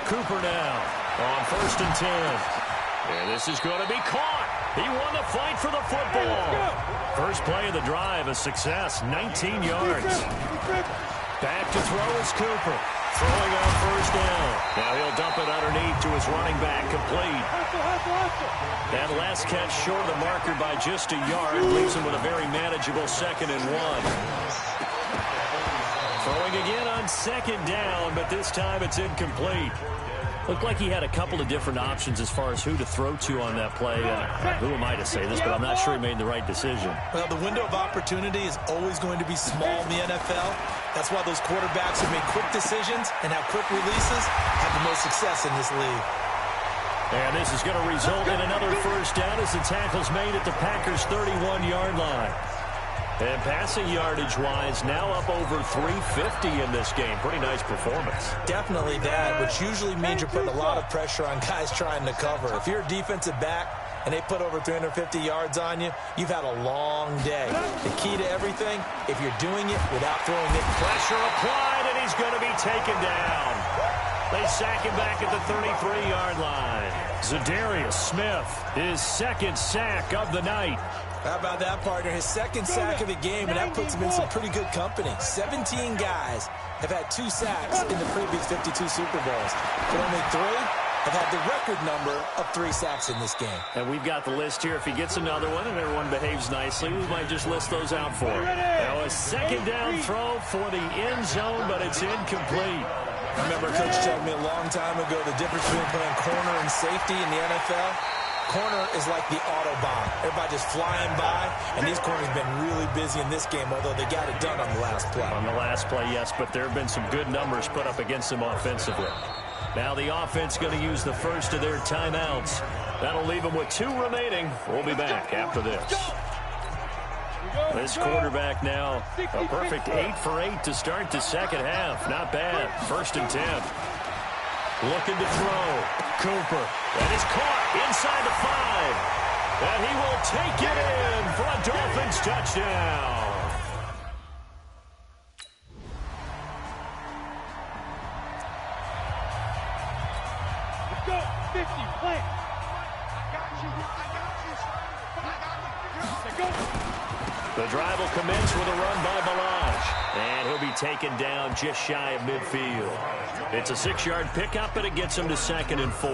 Cooper now on 1st and 10. And this is going to be caught. He won the fight for the football. First play of the drive, a success, 19 yards. Back to throw is Cooper. Throwing on first down. Now he'll dump it underneath to his running back, complete. That last catch short of the marker by just a yard leaves him with a very manageable 2nd and 1. Throwing again on 2nd down, but this time it's incomplete. Looked like he had a couple of different options as far as who to throw to on that play. Who am I to say this, but I'm not sure he made the right decision. Well, the window of opportunity is always going to be small in the NFL. That's why those quarterbacks who make quick decisions and have quick releases have the most success in this league. And this is going to result in another first down as the tackle's made at the Packers' 31-yard line. And passing yardage-wise, now up over 350 in this game. Pretty nice performance. Definitely that, which usually means you're putting a lot of pressure on guys trying to cover. If you're a defensive back and they put over 350 yards on you, you've had a long day. The key to everything, if you're doing it without throwing it. Pressure applied, and he's going to be taken down. They sack him back at the 33-yard line. Zadarius Smith, his 2nd sack of the night. How about that, partner? His 2nd sack of the game, and that puts him in some pretty good company. 17 guys have had 2 sacks in the previous 52 Super Bowls, but only 3 have had the record number of 3 sacks in this game. And we've got the list here. If he gets another one and everyone behaves nicely, we might just list those out for him. Now a 2nd down throw for the end zone, but it's incomplete. I remember Coach telling me a long time ago the difference between playing corner and safety in the NFL. Corner is like the Autobahn. Everybody just flying by, and these corners have been really busy in this game, although they got it done on the last play. On the last play, yes, but there have been some good numbers put up against them offensively. Now the offense going to use the first of their timeouts. That'll leave them with 2 remaining. We'll be back after this. This quarterback now, a perfect 8 for 8 to start the second half. Not bad. 1st and 10. Looking to throw. Cooper. That is caught inside the 5. And he will take it in for a Dolphins touchdown. Let's go. 50, play. I got you. Let's go. The drive will commence with a run by Balaj. And he'll be taken down just shy of midfield. It's a 6-yard pickup, and it gets him to 2nd and 4.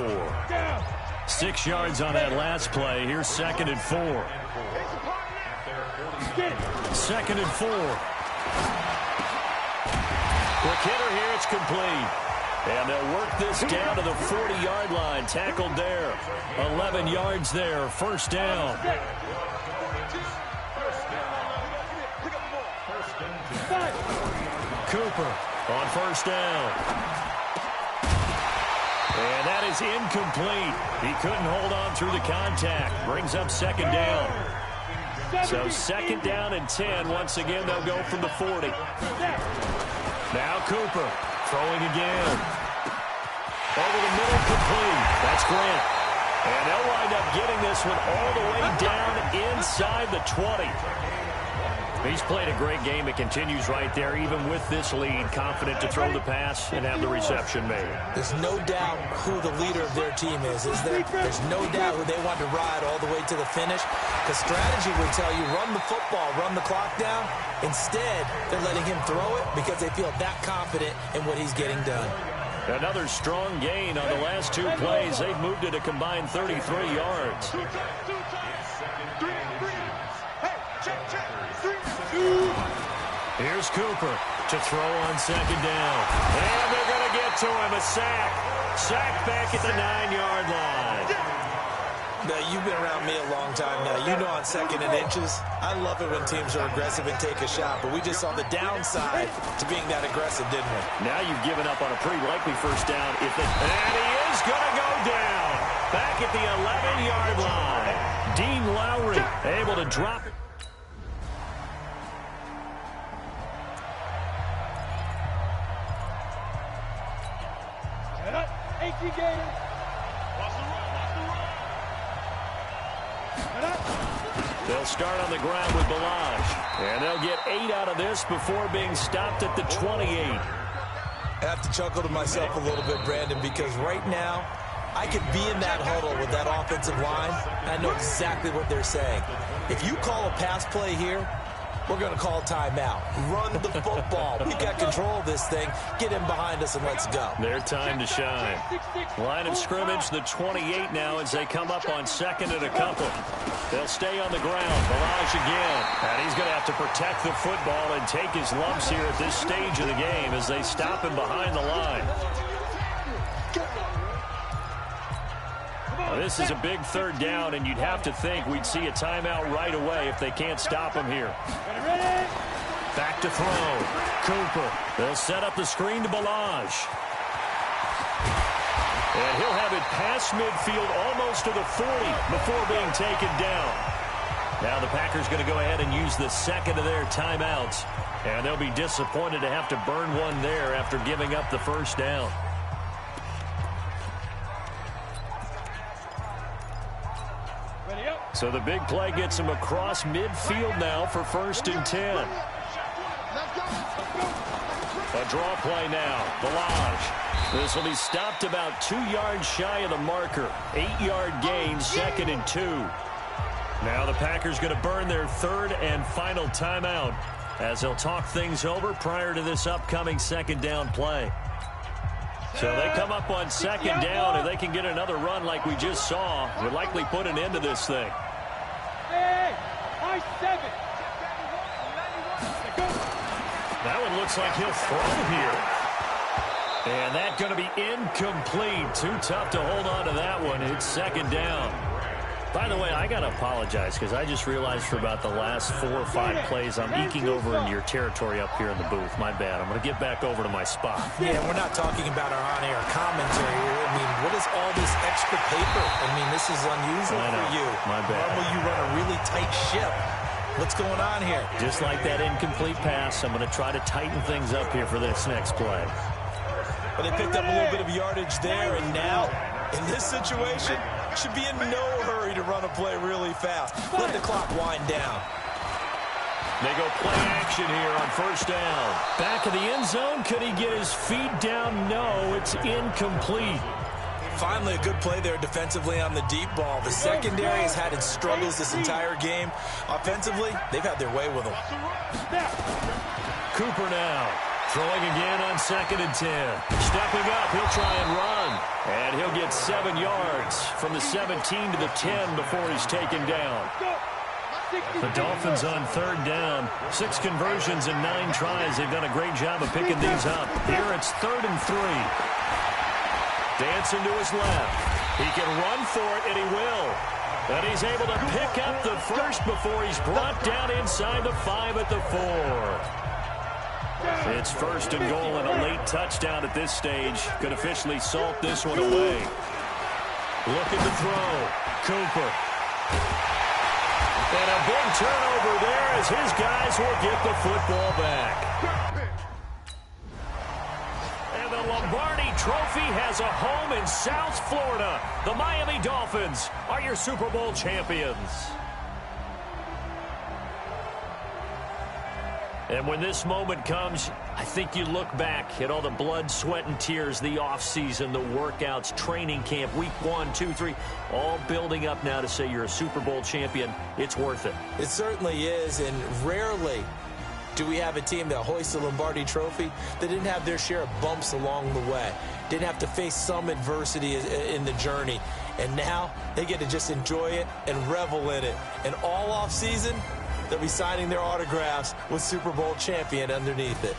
6 yards on that last play. Here's 2nd and 4. 2nd and 4. Quick hitter here. It's complete. And they'll work this down to the 40-yard line. Tackled there. 11 yards there. 1st down. Cooper on 1st down. And that is incomplete. He couldn't hold on through the contact. Brings up 2nd down. So 2nd down and 10. Once again, they'll go from the 40. Now Cooper throwing again. Over the middle, complete. That's Grant. And they'll wind up getting this one all the way down inside the 20. He's played a great game. It continues right there, even with this lead, confident to throw the pass and have the reception made. There's no doubt who the leader of their team is there? There's no doubt who they want to ride all the way to the finish. Because strategy would tell you, run the football, run the clock down. Instead, they're letting him throw it because they feel that confident in what he's getting done. Another strong gain on the last 2 plays. They've moved it a combined 33 yards. Here's Cooper to throw on 2nd down. And they're going to get to him. A sack. Sack back at the 9-yard line. Now, you've been around me a long time now. You know on 2nd and inches, I love it when teams are aggressive and take a shot. But we just saw the downside to being that aggressive, didn't we? Now you've given up on a pretty likely 1st down. And he is going to go down. Back at the 11-yard line. Dean Lowry able to drop it. They'll start on the ground with Balaj. And they'll get 8 out of this before being stopped at the 28. I have to chuckle to myself a little bit, Brandon, because right now I could be in that huddle with that offensive line. I know exactly what they're saying. If you call a pass play here, We're going to call timeout. Run the football. We've got control of this thing. Get him behind us and let's go. Their time to shine. Line of scrimmage, the 28 now as they come up on second and a couple. They'll stay on the ground. Barrage again. And he's going to have to protect the football and take his lumps here at this stage of the game as they stop him behind the line. Well, this is a big third down, and you'd have to think we'd see a timeout right away if they can't stop him here. Back to throw. Cooper. They'll set up the screen to Barrage. And he'll have it past midfield almost to the 40 before being taken down. Now the Packers going to go ahead and use the second of their timeouts. And they'll be disappointed to have to burn one there after giving up the first down. So the big play gets him across midfield now for 1st and 10. A draw play now. Barrage. This will be stopped about 2 yards shy of the marker. 8-yard gain, 2nd and 2. Now the Packers going to burn their third and final timeout as they'll talk things over prior to this upcoming second down play. So they come up on second down. If they can get another run like we just saw, would likely put an end to this thing. That one looks like he'll throw here. And that's going to be incomplete. Too tough to hold on to that one. It's second down. By the way, I got to apologize because I just realized for about the last 4 or 5 plays I'm eking over into your territory up here in the booth. My bad. I'm going to get back over to my spot. Yeah, we're not talking about our on-air commentary here. I mean, what is all this extra paper? I mean, this is unusual for you. My bad. Normally you run a really tight ship. What's going on here? Just like that incomplete pass, I'm going to try to tighten things up here for this next play. Well, they picked up a little bit of yardage there, and now, in this situation, should be in no hurry to run a play really fast. Let the clock wind down. They go play action here on first down. Back of the end zone. Could he get his feet down? No, it's incomplete. Finally, a good play there defensively on the deep ball. The secondary has had its struggles this entire game. Offensively, they've had their way with them. Cooper now. Throwing again on 2nd and 10. Stepping up, he'll try and run. And he'll get 7 yards from the 17 to the 10 before he's taken down. The Dolphins on third down. 6 conversions and 9 tries. They've done a great job of picking these up. Here it's 3rd and 3. Dancing to his left. He can run for it, and he will. And he's able to pick up the first before he's brought down inside the 5 at the 4. It's 1st and goal and a late touchdown at this stage. Could officially salt this one away. Looking to throw. Cooper. And a big turnover there as his guys will get the football back. And the Lombardi Trophy has a home in South Florida. The Miami Dolphins are your Super Bowl champions. And when this moment comes, I think you look back at all the blood, sweat, and tears, the offseason, the workouts, training camp, week 1, 2, 3, all building up now to say you're a Super Bowl champion. It's worth it. It certainly is, and rarely do we have a team that hoists the Lombardi Trophy that didn't have their share of bumps along the way, didn't have to face some adversity in the journey, and now they get to just enjoy it and revel in it. And all offseason, they'll be signing their autographs with Super Bowl champion underneath it.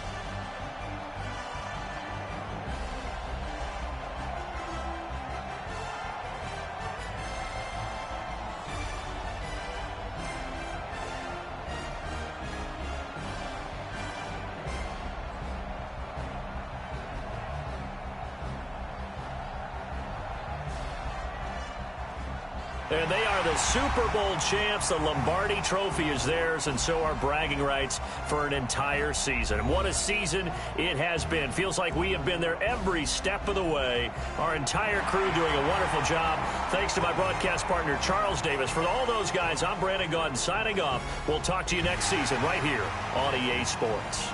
And they are the Super Bowl champs. The Lombardi Trophy is theirs, and so are bragging rights for an entire season. And what a season it has been. Feels like we have been there every step of the way. Our entire crew doing a wonderful job. Thanks to my broadcast partner, Charles Davis. For all those guys, I'm Brandon Gaudin signing off. We'll talk to you next season right here on EA Sports.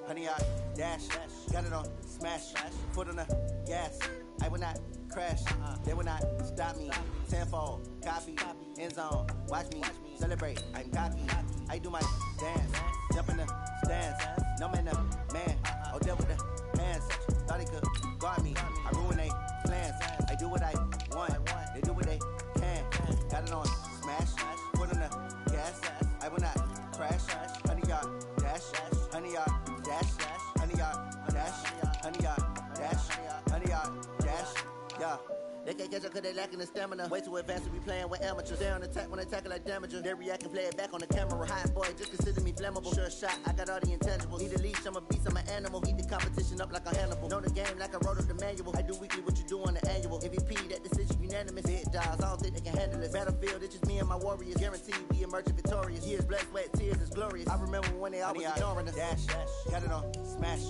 100-yard dash. Got it on smash. Foot on the gas. I will not crash. They will not stop me. Tenfold, copy, end zone. Watch me celebrate. I'm cocky. I do my dance. Jump in the stands. No man, the man. Oh, there with the hands. Thought he could guard me. I ruin they plans. I do what I want. They do what they can. Got it on smash. Foot on the gas. I will not crash. 100-yard dash. 100-yard dash. 100-yard dash. 100-yard dash. 100-yard dash. Yeah. They can't catch up cause they lacking the stamina. Way too advanced to be playing with amateurs. They on attack when they tackle like damager. They react and play it back on the camera. Hot boy, just consider me flammable. Sure shot, I got all the intangibles. Need a leash, I'm a beast, I'm an animal. Eat the competition up like a Hannibal. Know the game like I wrote up the manual. I do weekly what you do on the annual. MVP, that decision unanimous. Big jobs, I don't think they can handle it. Battlefield, it's just me and my warriors. Guaranteed we emerge victorious. Years, blood, sweat, tears, it's glorious. I remember when they always ignoring us. Dash, got it on smash.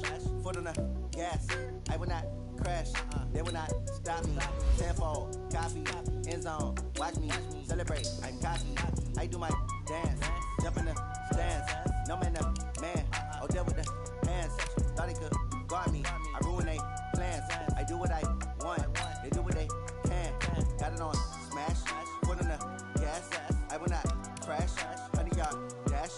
Foot on the gas. I will not crash. They will not stop me. Tenfold, copy, end zone. Watch me celebrate. I'm cocky. I do my dance. Jump in the stands. No man, the man. Oh, there with the hands. Thought he could guard me. I ruin they plans. I do what I want. They do what they can. Got it on smash. Foot on the gas. I will not crash. 100-yard dash.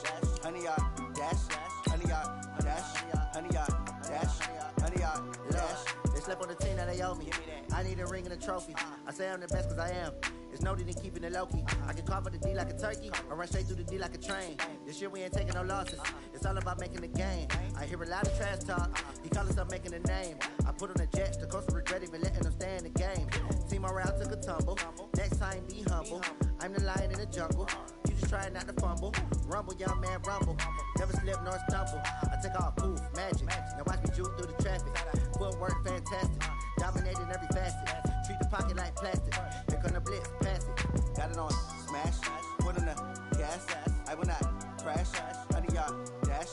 100-yard dash. 100-yard dash. 100-yard dash. 100-yard dash. They slept on the team that they owe me. I need a ring and a trophy. I say I'm the best cause I am. It's noted in keeping it low-key. I can carve up the D like a turkey or run straight through the D like a train. This year we ain't taking no losses. It's all about making the game. I hear a lot of trash talk. He call himself making a name. I put on the Jets. The coach will regret even letting them stay in the game. Team morale took a tumble. Next time be humble. I'm the lion in the jungle. You just try not to fumble. Rumble, young man, rumble. Never slip nor stumble. I take off, poof, magic. Now watch me juke through the traffic. Footwork fantastic. Dominating every facet. Treat the pocket like plastic. Here come the blitz, pass it. Got it on smash. Foot on the gas. I will not crash. 100-yard dash.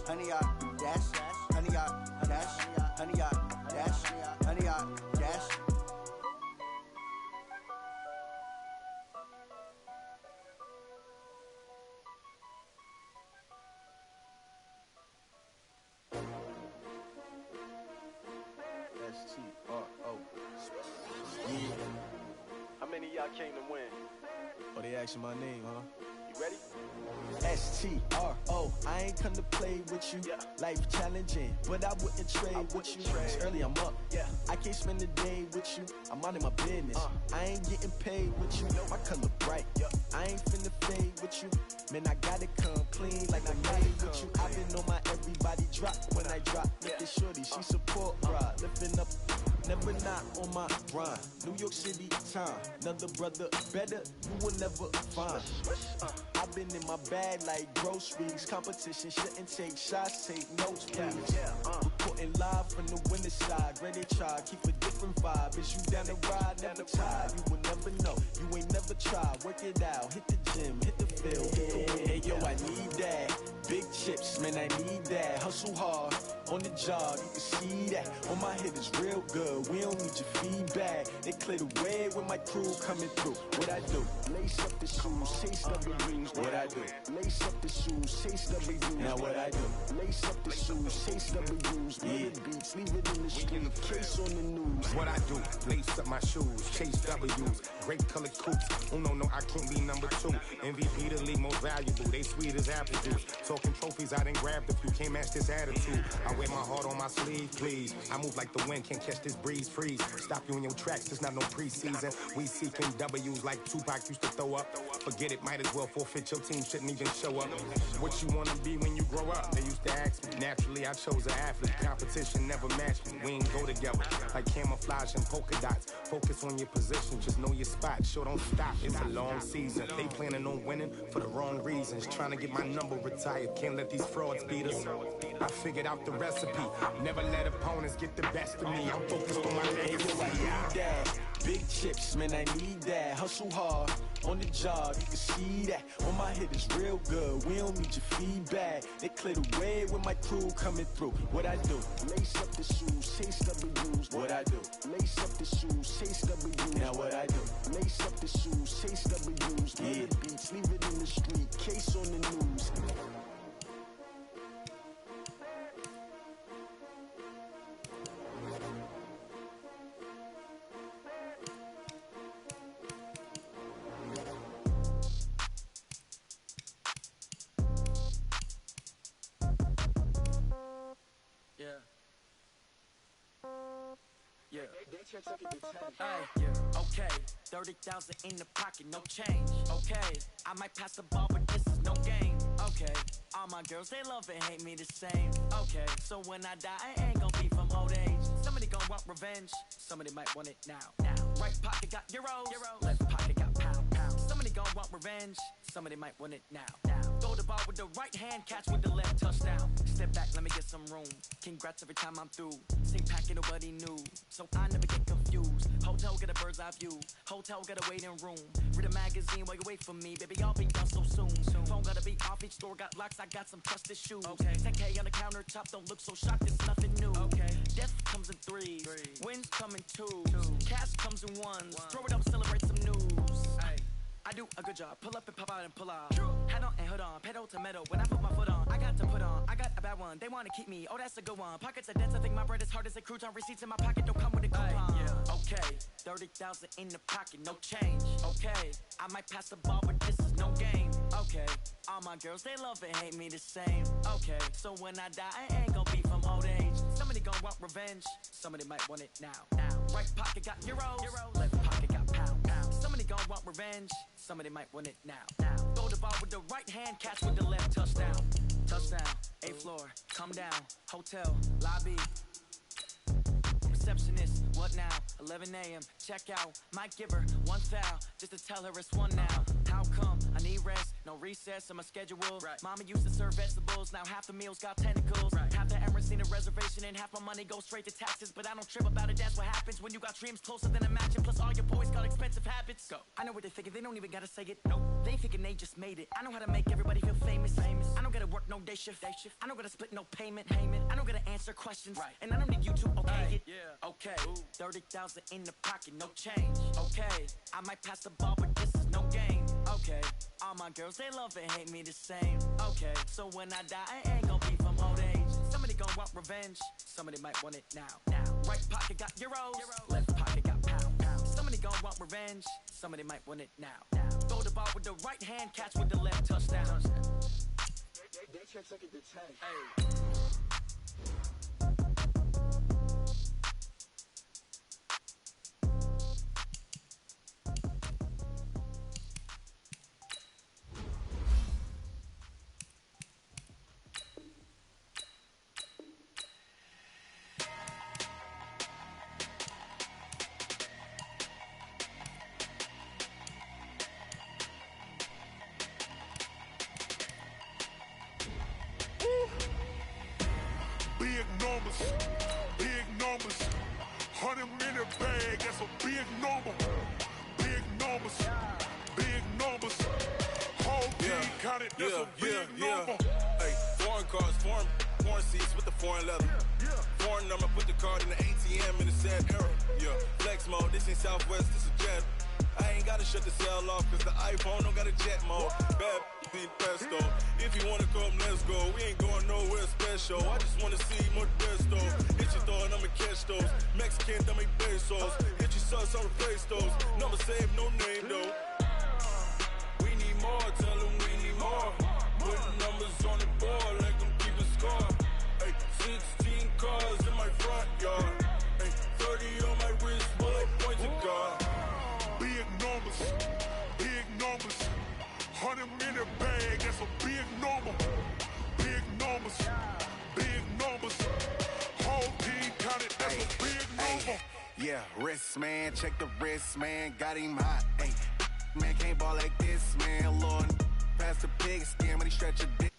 100-yard dash. 100-yard dash. 100-yard dash. 100-yard dash. S-T-R-O. How many of y'all came to win? Oh, they asking my name, huh? You ready? S-T-R-O, I ain't come to play with you. Life challenging, but I wouldn't trade with you. It's early, I'm up. I can't spend the day with you. I'm out of my business. I ain't getting paid with you. My color bright. I ain't finna fade with you. Man, I gotta come clean like I made with you. I've been on my everybody drop when I drop. Look at shorty, she support ride. Lifting up, never not on my grind. New York City time, another brother better, you will never find. I've been in my bag like groceries. Competition shouldn't take shots, take notes, please. Reporting live from the winter side. Ready to try, keep a different vibe. Is you down the ride, never tired. You will never know, you ain't never tried. Work it out, hit the gym, hit the field. Hey yo, I need that. Big chips, man, I need that. Hustle hard, on the job, you can see that. On my head is real good, we don't need your feedback. They clear the way with my crew coming through. What I do? Lace up the shoes, chase W's. What I do? Lace up the shoes, chase W's. Now what I do? Lace up the shoes, chase W's. Yeah. Beats, leave it in the street, case on the news. What I do? Lace up my shoes, chase W's. Great colored coops. Oh no, I can't be number 2. MVP the league most valuable. They sweet as apple juice. Talking trophies, I didn't grab the few. Can't match this attitude. I wear my heart on my sleeve, please. I move like the wind, can't catch this breeze, freeze. Stop you in your tracks, it's not no preseason. We seeking W's like Tupac used to throw up. Forget it, might as well forfeit. Your team shouldn't even show up. What you wanna be when you grow up? They used to ask me. Naturally, I chose an athlete. Competition never matched me. We ain't go together like camouflage and polka dots. Focus on your position, just know your spot. Sure, don't stop. It's a long season. They planning on winning for the wrong reasons. Trying to get my number retired. Can't let these frauds beat us. I figured out the recipe. Never let opponents get the best of me. I'm focused on my legacy. I need that. Big chips, man, I need that. Hustle hard, on the job, you can see that. On my head is real good, we don't need your feedback. They clear the way with my crew coming through. What I do? Lace up the shoes, chase W's. What I do? Lace up the shoes, chase W's. Now what I do? Lace up the shoes, chase W's. Yeah. Beats, leave it in the street, case on the news. Hey, yeah, okay, 30,000 in the pocket, no change. Okay, I might pass the ball, but this is no game. Okay, all my girls, they love and hate me the same. Okay, so when I die, I ain't gon' be from old age. Somebody gon' want revenge, somebody might want it now. Right pocket got euros, left pocket got pound. Somebody gon' want revenge, somebody might want it now. Throw the ball with the right hand, catch with the left, touchdown. Step back, let me get some room. Congrats every time I'm through. Same packet, nobody knew, so I never get confused. Hotel get a bird's eye view, hotel got a waiting room. Read a magazine while you wait for me, baby, I'll be done so soon. Phone gotta be off, each store got locks, I got some trusted shoes. 10K on the countertop, don't look so shocked, it's nothing new. Death comes in threes, wins come in twos, cash comes in ones. Throw it up, celebrate some news. I do a good job, pull up and pop out and pull out. Hat on and hood on, pedal to metal. When I put my foot on, I got to put on. I got a bad one, they wanna keep me. Oh, that's a good one. Pockets are dense, I think my bread is hard as a crouton. Receipts in my pocket don't come with a coupon. Okay, 30,000 in the pocket, no change. Okay, I might pass the ball, but this is no game. Okay, all my girls, they love and hate me the same. Okay, so when I die, I ain't gon' be from old age. Somebody gon' want revenge, somebody might want it now. Right pocket got euros, left pocket got pound. Somebody gon' want revenge, somebody might want it now. Throw the ball with the right hand, catch with the left, touchdown. Touchdown, 8th floor, come down, hotel, lobby. Receptionist, what now? 11 a.m., check out. Might give her one foul, just to tell her it's one now. How come? I need rest, no recess on my schedule. Mama used to serve vegetables, now half the meals got tentacles. Half the errands need a reservation and half my money goes straight to taxes. But I don't trip about it, that's what happens when you got dreams closer than imagine. Plus all your boys got expensive habits. Go. I know what they're thinking, they don't even gotta say it. Nope. They thinking they just made it. I know how to make everybody feel famous. I don't gotta work no day shift. I don't gotta split no payment. I don't gotta answer questions. And I don't need you to okay it. Okay, 30,000 in the pocket, no change. Okay, I might pass the ball, but this is no game. Okay, all my girls, they love and hate me the same. Okay, so when I die, I ain't gon' be from old age. Somebody gon' want revenge, somebody might want it now. Right pocket got euros, left pocket got pound. Somebody gon' want revenge, somebody might want it now. Throw the ball with the right hand, catch with the left, touchdown. They can't take it to 10. Big numbers, 100-minute bag, that's a big number. Big numbers, whole team counted, that's a big number. Hey, foreign cars, foreign seats with the foreign leather. Foreign number, put the card in the ATM in the sad era. Flex mode, this ain't Southwest, this is Jet. I ain't gotta shut the cell off, cause the iPhone don't got a jet mode. Bad need pesto. If you wanna come, let's go. We ain't going nowhere special. I just wanna see more Modesto. Hit your thought, I'ma catch those. Mexican, I make pesos. Hit your sus, I'll replace those. Number saved, no name though. We need more, tell them we need more. Putting numbers on the board, like them keep a score. Hey, 16 cars in my front yard. Hey, 30 on my wrist, bullet points of God. Big numbers, 100-minute bag, that's a big number. Big numbers, whole team counted, that's a big number. Yeah, wrist man, check the wrist man, got him hot. Man can't ball like this, man. Lord, pass the pig skin when he stretch a dick.